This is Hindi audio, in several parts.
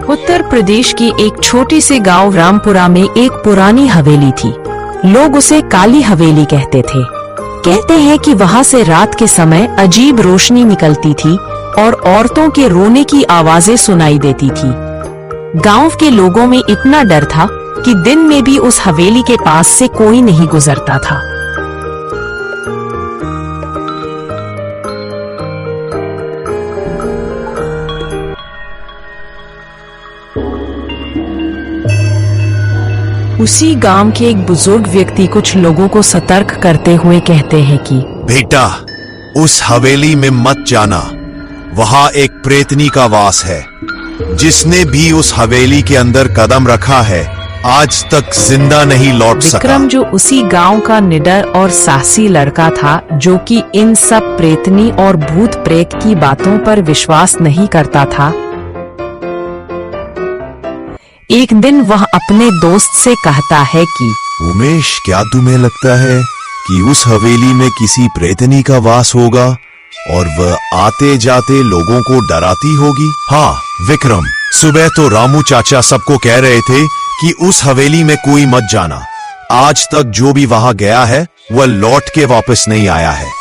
उत्तर प्रदेश की एक छोटी सी गांव रामपुरा में एक पुरानी हवेली थी। लोग उसे काली हवेली कहते थे। कहते हैं कि वहां से रात के समय अजीब रोशनी निकलती थी और औरतों के रोने की आवाजें सुनाई देती थी। गांव के लोगों में इतना डर था कि दिन में भी उस हवेली के पास से कोई नहीं गुजरता था। उसी गांव के एक बुजुर्ग व्यक्ति कुछ लोगों को सतर्क करते हुए कहते हैं कि बेटा, उस हवेली में मत जाना। वहां एक प्रेतनी का वास है। जिसने भी उस हवेली के अंदर कदम रखा है आज तक जिंदा नहीं लौट सका। विक्रम, जो उसी गांव का निडर और साहसी लड़का था, जो कि इन सब प्रेतनी और भूत प्रेत की बातों पर विश्वास नहीं करता था, एक दिन वह अपने दोस्त से कहता है कि उमेश, क्या तुम्हें लगता है कि उस हवेली में किसी प्रेतनी का वास होगा और वह आते जाते लोगों को डराती होगी? हाँ विक्रम, सुबह तो रामू चाचा सबको कह रहे थे कि उस हवेली में कोई मत जाना। आज तक जो भी वहां गया है वह लौट के वापस नहीं आया है।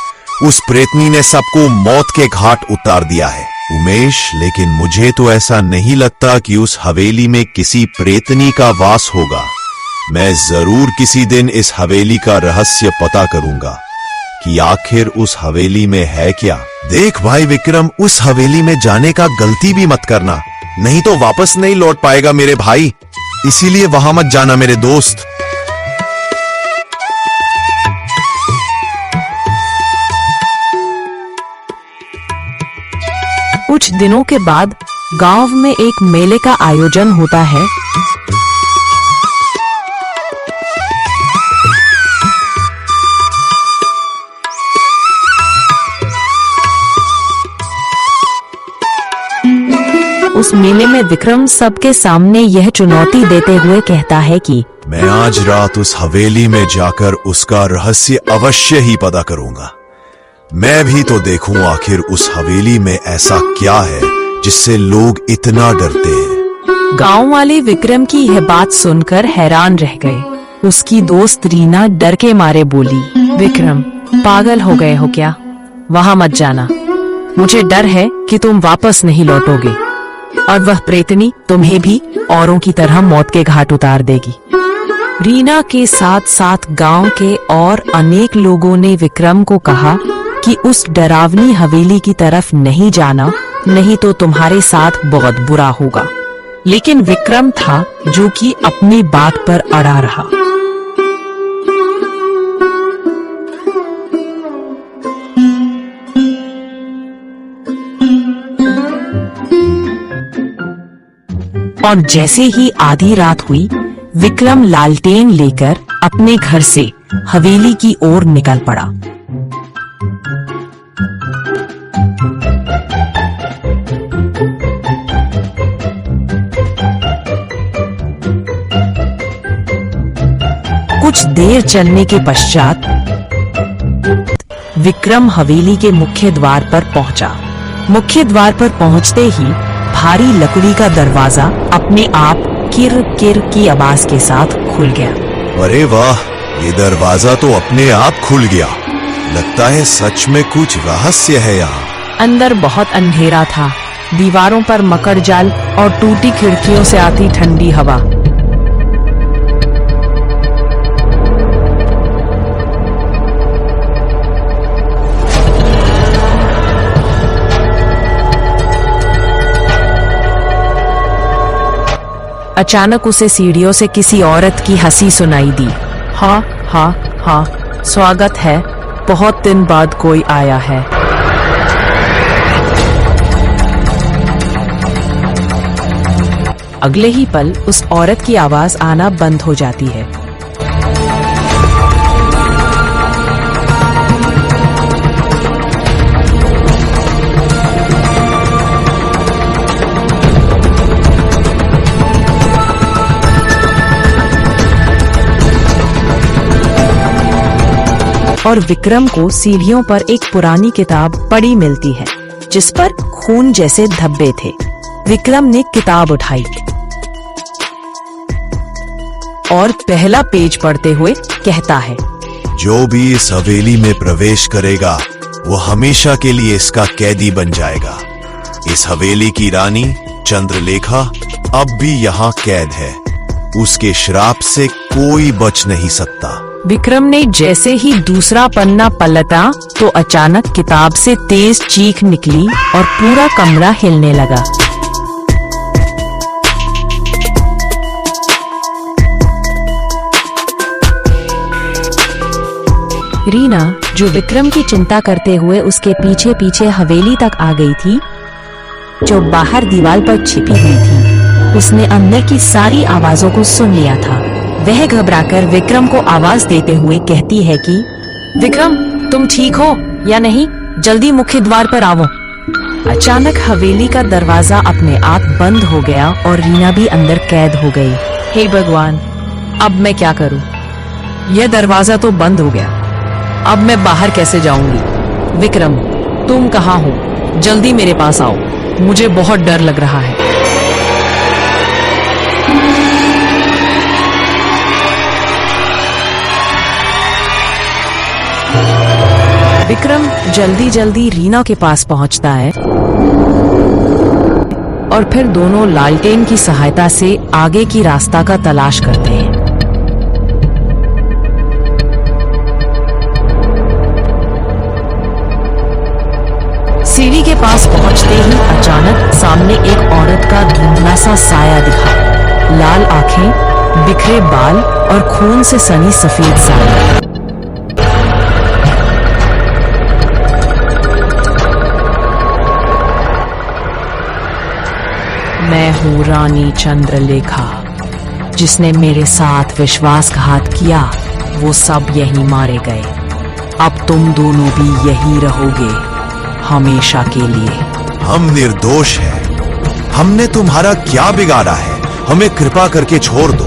उस प्रेतनी ने सबको मौत के घाट उतार दिया है। उमेश, लेकिन मुझे तो ऐसा नहीं लगता कि उस हवेली में किसी प्रेतनी का वास होगा। मैं जरूर किसी दिन इस हवेली का रहस्य पता करूंगा कि आखिर उस हवेली में है क्या। देख भाई विक्रम, उस हवेली में जाने का गलती भी मत करना, नहीं तो वापस नहीं लौट पाएगा मेरे भाई। इसीलिए वहां मत जाना मेरे दोस्त। कुछ दिनों के बाद गांव में एक मेले का आयोजन होता है। उस मेले में विक्रम सबके सामने यह चुनौती देते हुए कहता है कि मैं आज रात उस हवेली में जाकर उसका रहस्य अवश्य ही पता करूंगा। मैं भी तो देखूं आखिर उस हवेली में ऐसा क्या है जिससे लोग इतना डरते हैं। गांव वाले विक्रम की यह बात सुनकर हैरान रह गए। उसकी दोस्त रीना डर के मारे बोली, विक्रम, पागल हो गए हो क्या? वहां मत जाना। मुझे डर है कि तुम वापस नहीं लौटोगे और वह प्रेतनी तुम्हें भी औरों की तरह मौत के घाट उतार देगी। रीना के साथ साथ गांव के और अनेक लोगों ने विक्रम को कहा कि उस डरावनी हवेली की तरफ नहीं जाना, नहीं तो तुम्हारे साथ बहुत बुरा होगा। लेकिन विक्रम था जो कि अपनी बात पर अड़ा रहा। और जैसे ही आधी रात हुई, विक्रम लालटेन लेकर अपने घर से हवेली की ओर निकल पड़ा। कुछ देर चलने के पश्चात विक्रम हवेली के मुख्य द्वार पर पहुंचा। मुख्य द्वार पर पहुंचते ही भारी लकड़ी का दरवाजा अपने आप किर किर की आवाज के साथ खुल गया। अरे वाह, ये दरवाजा तो अपने आप खुल गया। लगता है सच में कुछ रहस्य है यहाँ। अंदर बहुत अंधेरा था। दीवारों पर मकड़ जाल और टूटी खिड़कियों से आती ठंडी हवा। अचानक उसे सीढ़ियों से किसी औरत की हंसी सुनाई दी। हाँ हाँ हाँ, स्वागत है, बहुत दिन बाद कोई आया है। अगले ही पल उस औरत की आवाज आना बंद हो जाती है। और विक्रम को सीढ़ियों पर एक पुरानी किताब पड़ी मिलती है जिस पर खून जैसे धब्बे थे। विक्रम ने किताब उठाई और पहला पेज पढ़ते हुए कहता है, जो भी इस हवेली में प्रवेश करेगा वो हमेशा के लिए इसका कैदी बन जाएगा। इस हवेली की रानी चंद्रलेखा अब भी यहाँ कैद है। उसके श्राप से कोई बच नहीं सकता। विक्रम ने जैसे ही दूसरा पन्ना पलटा तो अचानक किताब से तेज चीख निकली और पूरा कमरा हिलने लगा। रीना, जो विक्रम की चिंता करते हुए उसके पीछे पीछे हवेली तक आ गई थी, जो बाहर दीवार पर छिपी हुई थी, उसने अंदर की सारी आवाजों को सुन लिया था। वह घबराकर विक्रम को आवाज देते हुए कहती है कि विक्रम, तुम ठीक हो या नहीं? जल्दी मुख्य द्वार पर आओ। अचानक हवेली का दरवाजा अपने आप बंद हो गया और रीना भी अंदर कैद हो गई। हे भगवान, अब मैं क्या करूं? यह दरवाजा तो बंद हो गया, अब मैं बाहर कैसे जाऊंगी? विक्रम, तुम कहाँ हो? जल्दी मेरे पास आओ, मुझे बहुत डर लग रहा है। विक्रम जल्दी जल्दी रीना के पास पहुंचता है और फिर दोनों लालटेन की सहायता से आगे की रास्ता का तलाश करते हैं। सीढ़ी के पास पहुंचते ही अचानक सामने एक औरत का धुंधला सा साया दिखा। लाल आंखें, बिखरे बाल और खून से सनी सफेद साड़ी। मैं हूँ रानी चंद्रलेखा, जिसने मेरे साथ विश्वासघात किया। वो सब यहीं मारे गए। अब तुम दोनों भी यहीं रहोगे हमेशा के लिए। हम निर्दोष हैं। हमने तुम्हारा क्या बिगाड़ा है? हमें कृपा करके छोड़ दो।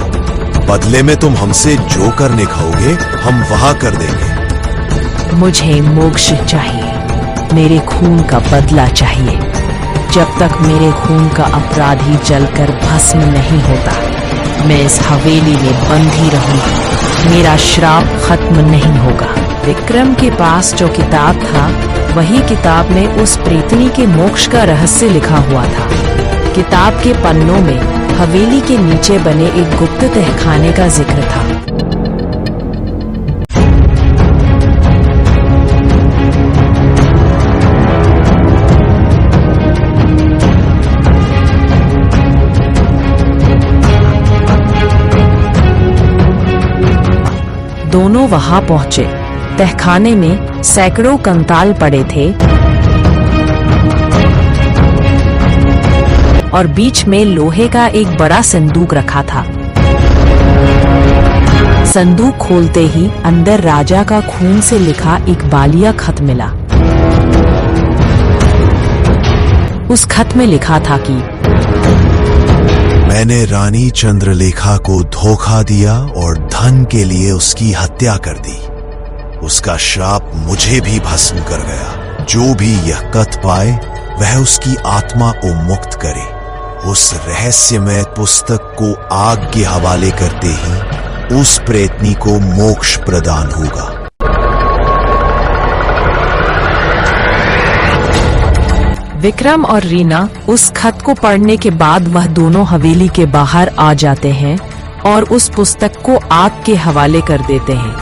बदले में तुम हमसे जो करने कहोगे हम वहां कर देंगे। मुझे मोक्ष चाहिए, मेरे खून का बदला चाहिए। जब तक मेरे खून का अपराधी जलकर भस्म नहीं होता, मैं इस हवेली में बंद ही रहूंगा। मेरा श्राप खत्म नहीं होगा। विक्रम के पास जो किताब था, वही किताब में उस प्रेतनी के मोक्ष का रहस्य लिखा हुआ था। किताब के पन्नों में हवेली के नीचे बने एक गुप्त तहखाने का जिक्र था। दोनों वहां पहुंचे। तहखाने में सैकड़ों कंकाल पड़े थे और बीच में लोहे का एक बड़ा संदूक रखा था। संदूक खोलते ही अंदर राजा का खून से लिखा एक बालिया खत मिला। उस खत में लिखा था कि मैंने रानी चंद्रलेखा को धोखा दिया और धन के लिए उसकी हत्या कर दी। उसका श्राप मुझे भी भस्म कर गया। जो भी यह खत पाए वह उसकी आत्मा को मुक्त करे। उस रहस्यमय पुस्तक को आग के हवाले करते ही उस प्रेतनी को मोक्ष प्रदान होगा। विक्रम और रीना उस खत को पढ़ने के बाद वह दोनों हवेली के बाहर आ जाते हैं और उस पुस्तक को आग के हवाले कर देते हैं।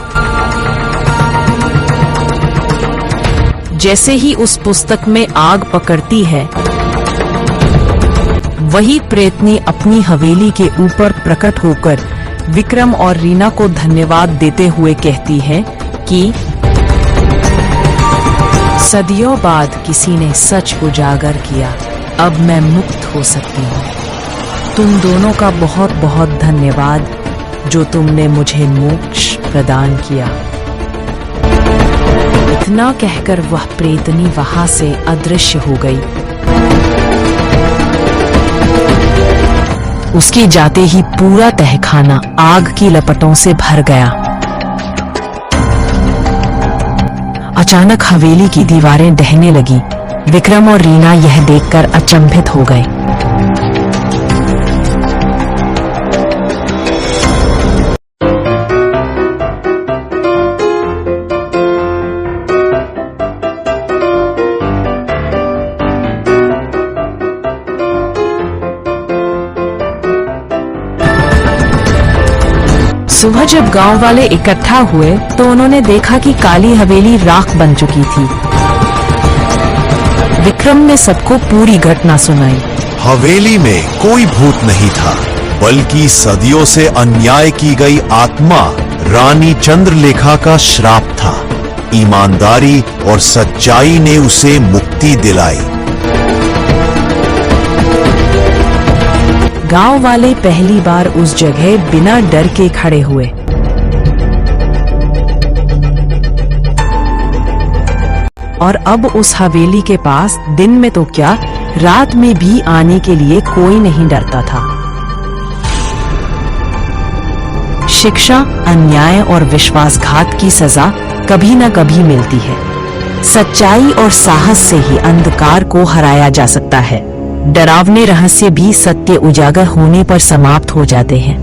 जैसे ही उस पुस्तक में आग पकड़ती है, वही प्रेतनी अपनी हवेली के ऊपर प्रकट होकर विक्रम और रीना को धन्यवाद देते हुए कहती है कि सदियों बाद किसी ने सच उजागर किया। अब मैं मुक्त हो सकती हूँ। तुम दोनों का बहुत बहुत धन्यवाद जो तुमने मुझे मोक्ष प्रदान किया। इतना कहकर वह प्रेतनी वहां से अदृश्य हो गई। उसके जाते ही पूरा तहखाना आग की लपटों से भर गया। अचानक हवेली की दीवारें ढहने लगी। विक्रम और रीना यह देखकर अचंभित हो गए। सुबह जब गांव वाले इकट्ठा हुए तो उन्होंने देखा कि काली हवेली राख बन चुकी थी। विक्रम ने सबको पूरी घटना सुनाई। हवेली में कोई भूत नहीं था, बल्कि सदियों से अन्याय की गई आत्मा रानी चंद्रलेखा का श्राप था। ईमानदारी और सच्चाई ने उसे मुक्ति दिलाई। गांव वाले पहली बार उस जगह बिना डर के खड़े हुए। और अब उस हवेली के पास दिन में तो क्या, रात में भी आने के लिए कोई नहीं डरता था। शिक्षा, अन्याय और विश्वासघात की सजा कभी न कभी मिलती है। सच्चाई और साहस से ही अंधकार को हराया जा सकता है। डरावने रहस्य भी सत्य उजागर होने पर समाप्त हो जाते हैं।